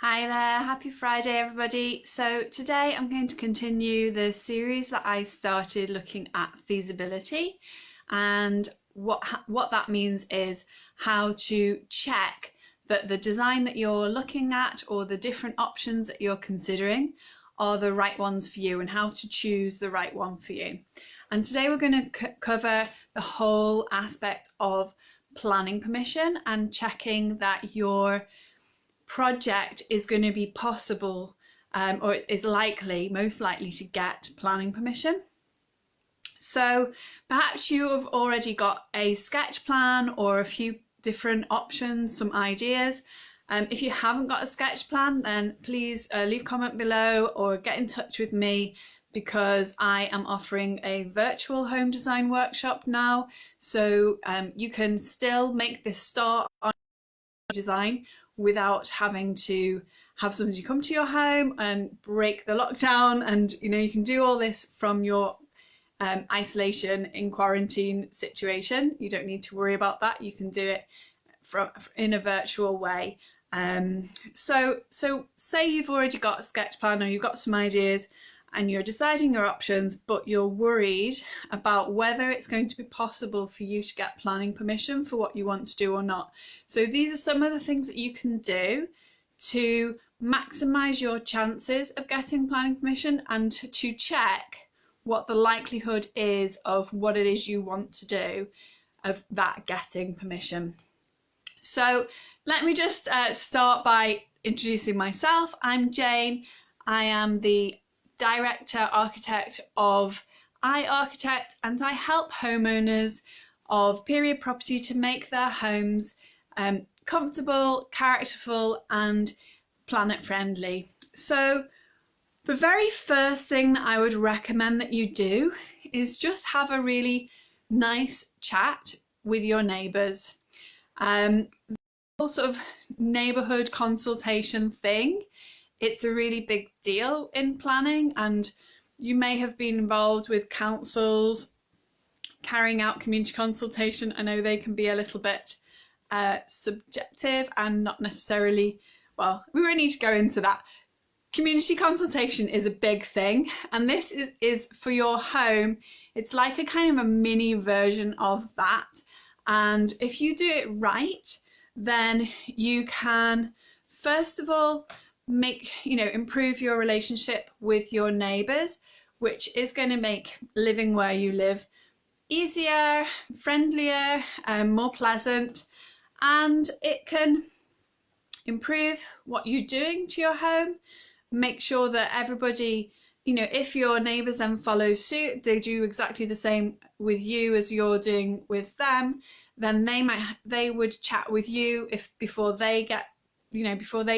Hi there, happy Friday everybody. So today I'm going to continue the series that I started looking at feasibility, and what that means is how to check that the design that you're looking at or the different options that you're considering are the right ones for you and how to choose the right one for you. And today we're going to cover the whole aspect of planning permission and checking that your project is going to be possible or is most likely to get planning permission. So perhaps you have already got a sketch plan or a few different options, some ideas. If you haven't got a sketch plan, then please leave a comment below or get in touch with me, because I am offering a virtual home design workshop now. So you can still make this start on design without having to have somebody come to your home and break the lockdown, and you can do all this from your isolation in quarantine situation. You don't need to worry about that. You can do it in a virtual way. So say you've already got a sketch plan or you've got some ideas and you're deciding your options, but you're worried about whether it's going to be possible for you to get planning permission for what you want to do or not. So these are some of the things that you can do to maximise your chances of getting planning permission and to check what the likelihood is of what it is you want to do, of that getting permission. So let me just start by introducing myself. I'm Jane. I am the Director Architect of iArchitect, and I help homeowners of period property to make their homes comfortable, characterful and planet friendly. So the very first thing that I would recommend that you do is just have a really nice chat with your neighbours. Whole sort of neighbourhood consultation thing, it's a really big deal in planning, and you may have been involved with councils carrying out community consultation. I know they can be a little bit subjective and not necessarily, well, we won't need to go into that. Community consultation is a big thing, and this is for your home. It's like a kind of a mini version of that, and if you do it right, then you can first of all improve your relationship with your neighbours, which is going to make living where you live easier, friendlier, more pleasant, and it can improve what you're doing to your home. Make sure that everybody, if your neighbours then follow suit, they do exactly the same with you as you're doing with them, then they would chat with you before they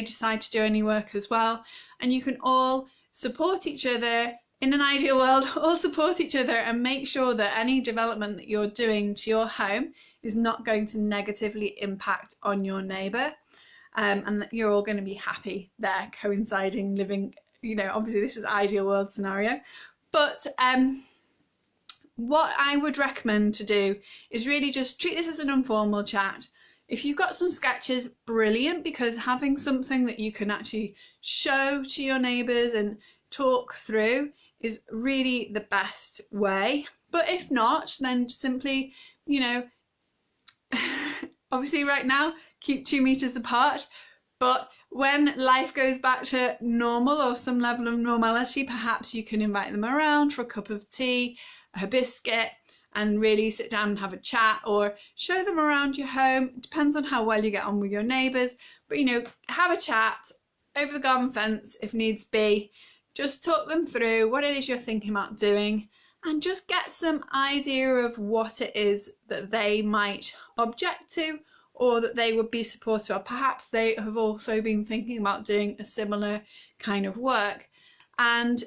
decide to do any work as well, and you can all support each other. In an ideal world, all support each other and make sure that any development that you're doing to your home is not going to negatively impact on your neighbour, and that you're all going to be happy there, coinciding, living, obviously this is ideal world scenario. But what I would recommend to do is really just treat this as an informal chat. If you've got some sketches, brilliant, because having something that you can actually show to your neighbours and talk through is really the best way. But if not, then simply, obviously right now, keep 2 meters apart. But when life goes back to normal or some level of normality, perhaps you can invite them around for a cup of tea, a biscuit, and really sit down and have a chat, or show them around your home. It depends on how well you get on with your neighbours, but have a chat over the garden fence if needs be. Just talk them through what it is you're thinking about doing, and just get some idea of what it is that they might object to or that they would be supportive of. Perhaps they have also been thinking about doing a similar kind of work, and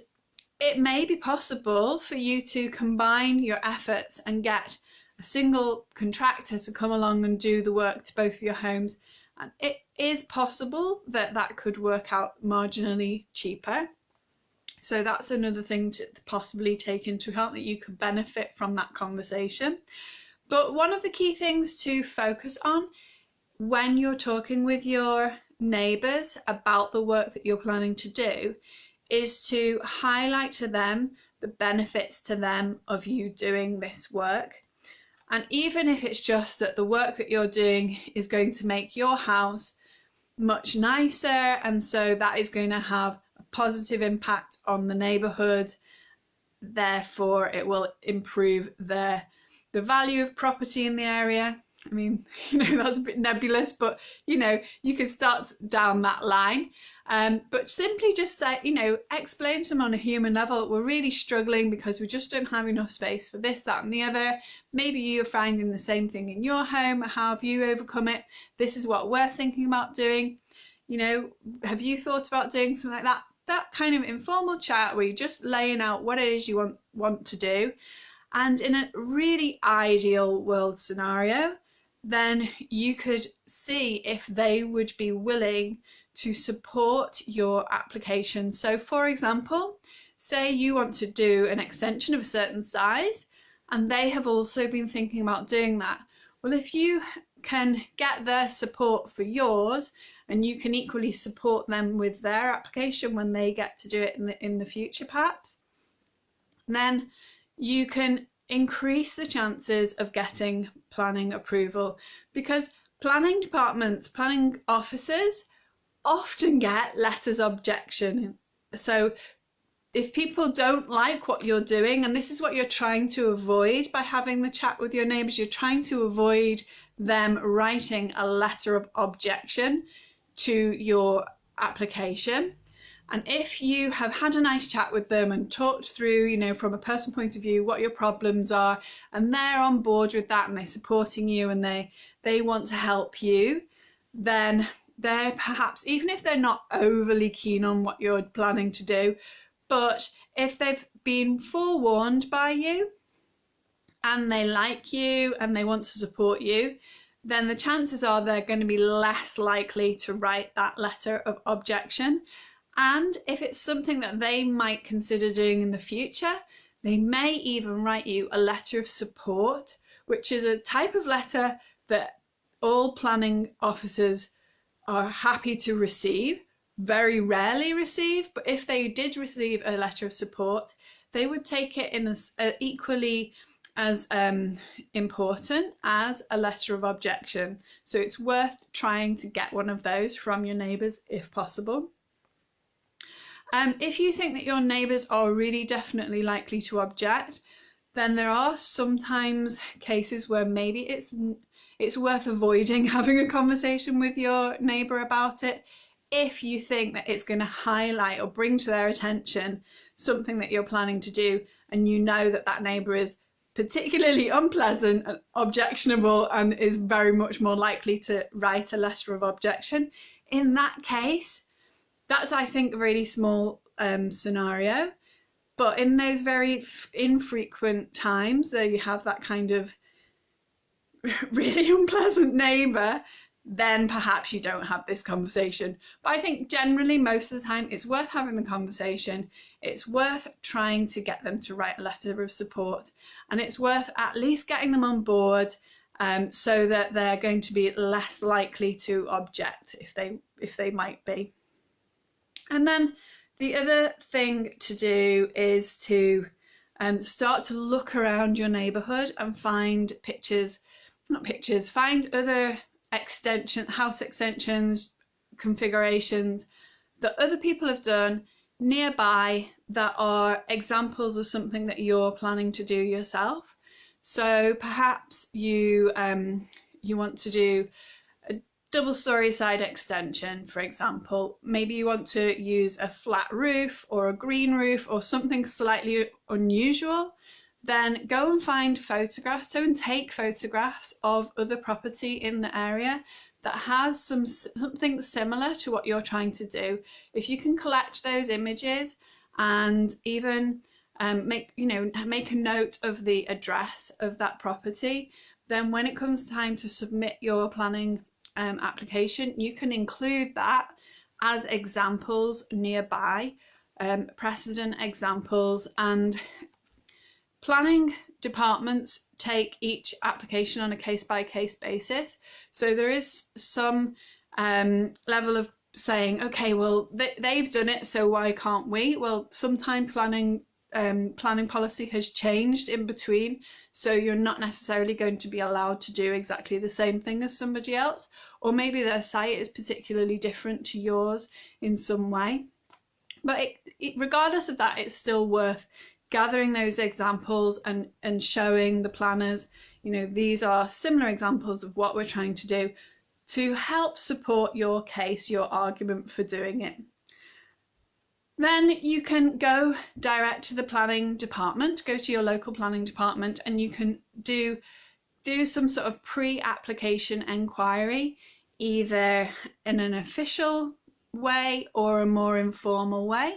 it may be possible for you to combine your efforts and get a single contractor to come along and do the work to both of your homes. And it is possible that that could work out marginally cheaper. So that's another thing to possibly take into account, that you could benefit from that conversation. But one of the key things to focus on when you're talking with your neighbours about the work that you're planning to do is to highlight to them the benefits to them of you doing this work. And even if it's just that the work that you're doing is going to make your house much nicer, and so that is going to have a positive impact on the neighbourhood, therefore it will improve the value of property in the area. I mean, that's a bit nebulous, but you could start down that line. But simply just say, explain to them on a human level, we're really struggling because we just don't have enough space for this, that and the other. Maybe you're finding the same thing in your home. How have you overcome it? This is what we're thinking about doing. Have you thought about doing something like that? That kind of informal chat where you're just laying out what it is you want to do. And in a really ideal world scenario, then you could see if they would be willing to support your application. So for example, say you want to do an extension of a certain size and they have also been thinking about doing that. Well, if you can get their support for yours and you can equally support them with their application when they get to do it in the future perhaps, then you can increase the chances of getting planning approval, because planning departments, planning officers often get letters of objection. So if people don't like what you're doing, and this is what you're trying to avoid by having the chat with your neighbours, you're trying to avoid them writing a letter of objection to your application. And if you have had a nice chat with them and talked through, from a personal point of view, what your problems are, and they're on board with that and they're supporting you and they want to help you, then they're perhaps, even if they're not overly keen on what you're planning to do, but if they've been forewarned by you and they like you and they want to support you, then the chances are they're going to be less likely to write that letter of objection. And if it's something that they might consider doing in the future, they may even write you a letter of support, which is a type of letter that all planning officers are happy to receive, very rarely receive, but if they did receive a letter of support, they would take it in equally as important as a letter of objection. So it's worth trying to get one of those from your neighbours if possible. If you think that your neighbours are really definitely likely to object, then there are sometimes cases where maybe it's worth avoiding having a conversation with your neighbour about it if you think that it's going to highlight or bring to their attention something that you're planning to do and you know that that neighbour is particularly unpleasant and objectionable and is very much more likely to write a letter of objection. In that case, that's, I think, a really small scenario, but in those very infrequent times that you have that kind of really unpleasant neighbour, then perhaps you don't have this conversation. But I think generally most of the time it's worth having the conversation, it's worth trying to get them to write a letter of support, and it's worth at least getting them on board so that they're going to be less likely to object if they might be. And then the other thing to do is to start to look around your neighbourhood and find find other house extensions, configurations that other people have done nearby that are examples of something that you're planning to do yourself. So perhaps you want to do a double-storey side extension, for example. Maybe you want to use a flat roof or a green roof or something slightly unusual. Then go and find photographs, and take photographs of other property in the area that has something similar to what you're trying to do. If you can collect those images and even make a note of the address of that property, then when it comes time to submit your planning application, you can include that as examples nearby, precedent examples. And planning departments take each application on a case-by-case basis, so there is some level of saying, okay, well, they've done it, so why can't we? Well, sometimes planning policy has changed in between, so you're not necessarily going to be allowed to do exactly the same thing as somebody else, or maybe their site is particularly different to yours in some way. But regardless of that, it's still worth gathering those examples and showing the planners, you know, these are similar examples of what we're trying to do to help support your case, your argument for doing it. Then you can go direct to the planning department, go to your local planning department, and you can do some sort of pre-application enquiry, either in an official way or a more informal way.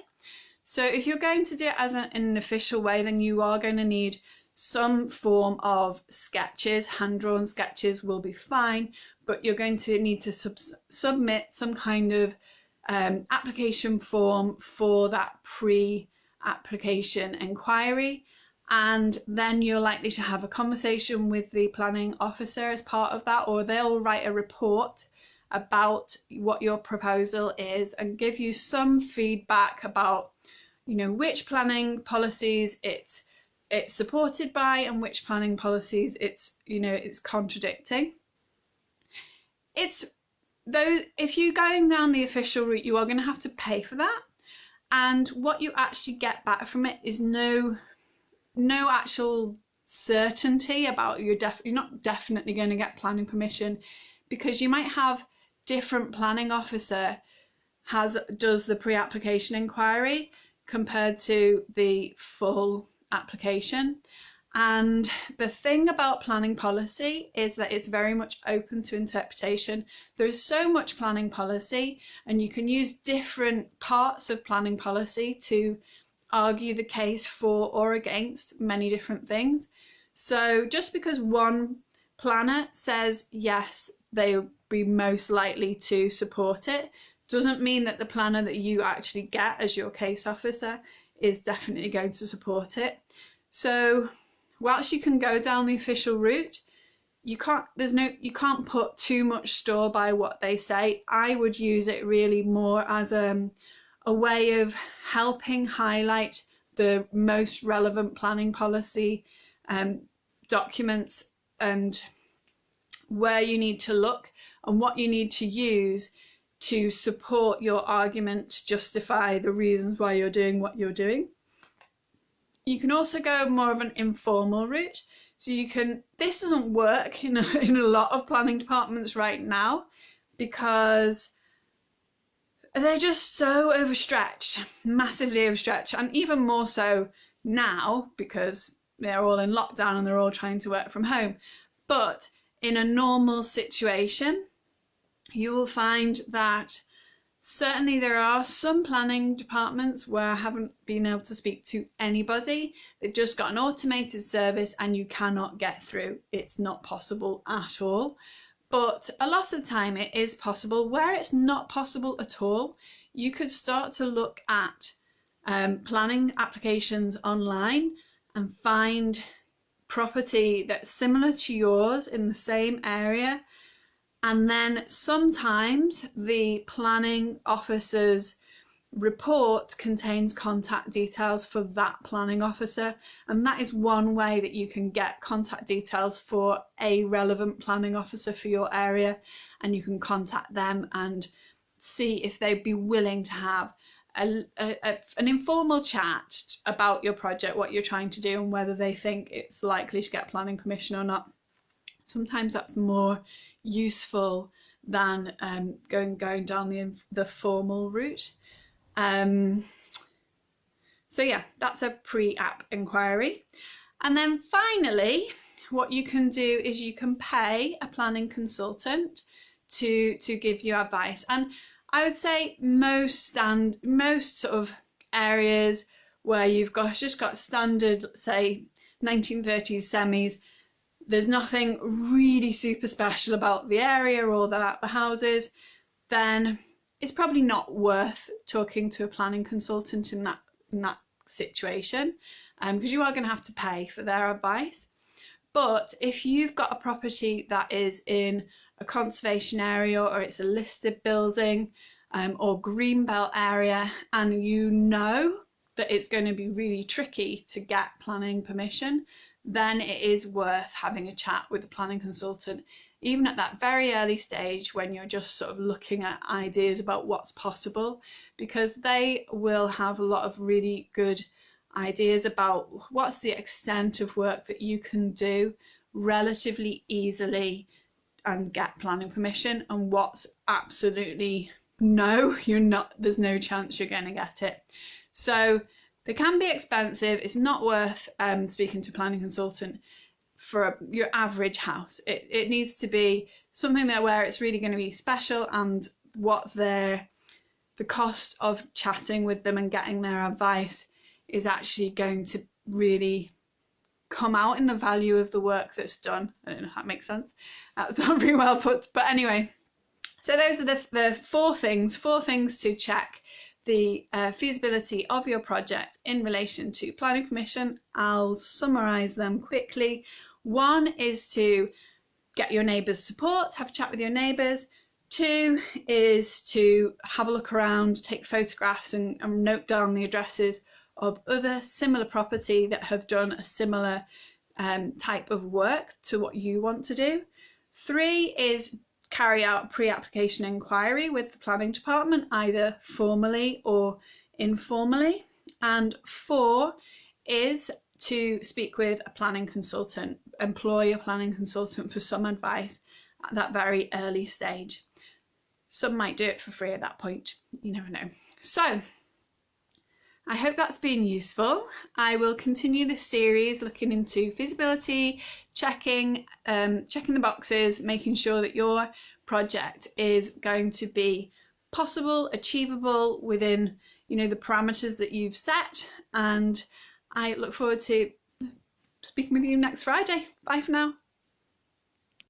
So if you're going to do it as an official way, then you are going to need some form of sketches. Hand-drawn sketches will be fine, but you're going to need to submit some kind of application form for that pre-application enquiry, and then you're likely to have a conversation with the planning officer as part of that, or they'll write a report about what your proposal is and give you some feedback about, you know, which planning policies it's supported by and which planning policies it's contradicting. If you're going down the official route, you are going to have to pay for that, and what you actually get back from it is no actual certainty about you're not definitely going to get planning permission, because you might have different planning officer does the pre-application inquiry compared to the full application. And the thing about planning policy is that it's very much open to interpretation. There's so much planning policy, and you can use different parts of planning policy to argue the case for or against many different things. So just because one planner says yes, they will be most likely to support it, doesn't mean that the planner that you actually get as your case officer is definitely going to support it. So whilst you can go down the official route, you can't put too much store by what they say. I would use it really more as a way of helping highlight the most relevant planning policy documents and where you need to look and what you need to use to support your argument, to justify the reasons why you're doing what you're doing. You can also go more of an informal route. So this doesn't work in a lot of planning departments right now, because they're just so overstretched, massively overstretched, and even more so now because they're all in lockdown and they're all trying to work from home. But in a normal situation, you will find that certainly there are some planning departments where I haven't been able to speak to anybody. They've just got an automated service and you cannot get through. It's not possible at all. But a lot of the time it is possible. Where it's not possible at all, you could start to look at planning applications online and find property that's similar to yours in the same area. And then sometimes the planning officer's report contains contact details for that planning officer, and that is one way that you can get contact details for a relevant planning officer for your area, and you can contact them and see if they'd be willing to have an informal chat about your project, what you're trying to do, and whether they think it's likely to get planning permission or not. Sometimes that's more useful than going down the formal route. So yeah, that's a pre-app inquiry. And then finally, what you can do is you can pay a planning consultant to give you advice. And I would say most sort of areas where you've just got standard, say, 1930s semis, there's nothing really super special about the area or about the houses, then it's probably not worth talking to a planning consultant in that situation, because you are going to have to pay for their advice. But if you've got a property that is in a conservation area or it's a listed building or greenbelt area, and you know that it's going to be really tricky to get planning permission, then it is worth having a chat with the planning consultant, even at that very early stage when you're just sort of looking at ideas about what's possible, because they will have a lot of really good ideas about what's the extent of work that you can do relatively easily and get planning permission, and what's absolutely no, there's no chance you're going to get it. So they can be expensive. It's not worth speaking to a planning consultant for your average house. It needs to be something there where it's really going to be special, and what the cost of chatting with them and getting their advice is actually going to really come out in the value of the work that's done. I don't know if that makes sense. That's not very well put, but anyway. So those are the four things to check the feasibility of your project in relation to planning permission. I'll summarise them quickly. One is to get your neighbours' support, have a chat with your neighbours. 2 is to have a look around, take photographs and note down the addresses of other similar property that have done a similar type of work to what you want to do. 3 is carry out pre-application inquiry with the planning department, either formally or informally. And 4 is to speak with a planning consultant, employ a planning consultant for some advice at that very early stage. Some might do it for free at that point, you never know. So I hope that's been useful. I will continue this series looking into feasibility, checking the boxes, making sure that your project is going to be possible, achievable within, the parameters that you've set. And I look forward to speaking with you next Friday. Bye for now.